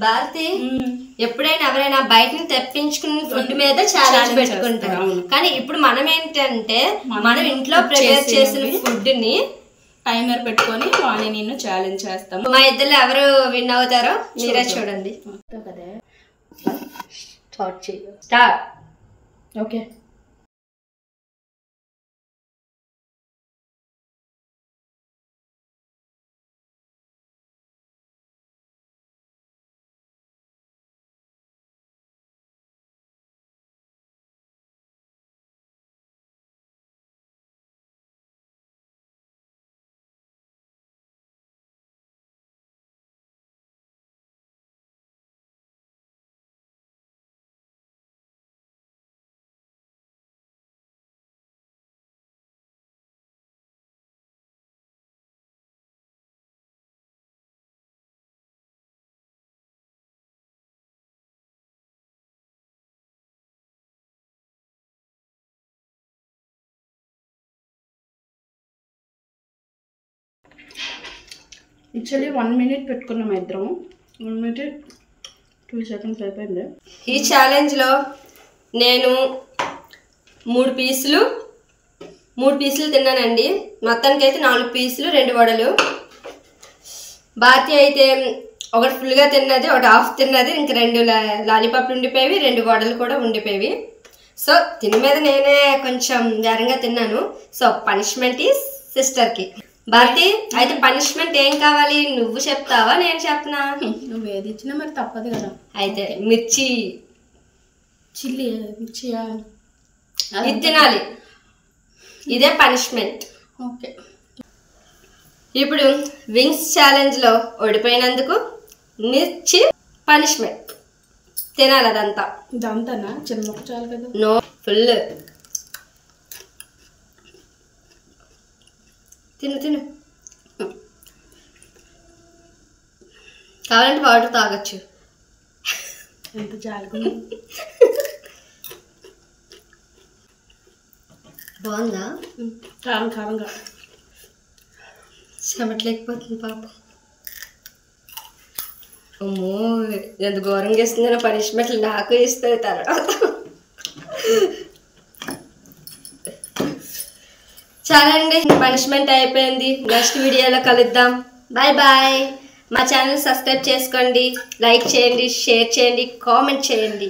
భారతి ఎప్పుడైనా ఎవరైనా బయట నుంచి తెప్పించుకున్న ఫుడ్ మీద ఛాలెంజ్ పెట్టుకుంటారు. కానీ ఇప్పుడు మనం ఏంటంటే మనం ఇంట్లో ప్రిపేర్ చేసిన ఫుడ్ ని టైమర్ పెట్టుకొని వాణి నేను ఛాలెంజ్ చేస్తాము. మా ఇద్దరు ఎవరు విన్ అవుతారో మీరే చూడండి. స్టార్ట్. ఓకే. యాక్చువల్లీ 1 minute పెట్టుకున్నాం ఇద్దరం. 1 minute 2 seconds అయిపోయింది. ఈ ఛాలెంజ్లో నేను 3 పీసులు తిన్నానండి. మొత్తానికి అయితే 4 పీసులు 2 వడలు. భారతి అయితే ఒకటి ఫుల్గా తిన్నది, ఒకటి హాఫ్ తిన్నది, ఇంక 2 లాలీపాప్లు ఉండిపోయేవి, 2 వడలు కూడా ఉండిపోయేవి. సో తిని మీద నేనే కొంచెం వేరంగా తిన్నాను. సో పనిష్మెంట్ ఈజ్ సిస్టర్కి. భారతి అయితే పనిష్మెంట్ ఏం కావాలి, నువ్వు చెప్తావా నేను చెప్పనా? నువ్వు ఏది ఇచ్చినా మరి తప్పదు కదా. అయితే మిర్చి మిర్చియా ఇది తినాలి, ఇదే పనిష్మెంట్. ఓకే. ఇప్పుడు వింగ్స్ ఛాలెంజ్లో ఓడిపోయినందుకు మిర్చి పనిష్మెంట్ తినాలి. అదంతా ఇదంతానా? చిన్న మొక్క చాలు కదా. నో, ఫుల్ తిను. కావాలంటే వాటర్ తాగొచ్చు. ఎంత జాగ్రత్త. బాగుందా? కారంగా చెమట్లేకపోతుంది పాప. అమ్మో ఎంత ఘోరంగా ఇస్తుందో పనిష్మెంట్లు నాకు ఇస్తుంది తర్వాత. చాలండి, పనిష్మెంట్ అయిపోయింది. నెక్స్ట్ వీడియోలో కలుద్దాం. Bye bye. మా ఛానల్ సబ్స్క్రైబ్ చేసుకోండి, లైక్ చేయండి, షేర్ చేయండి, కామెంట్ చేయండి.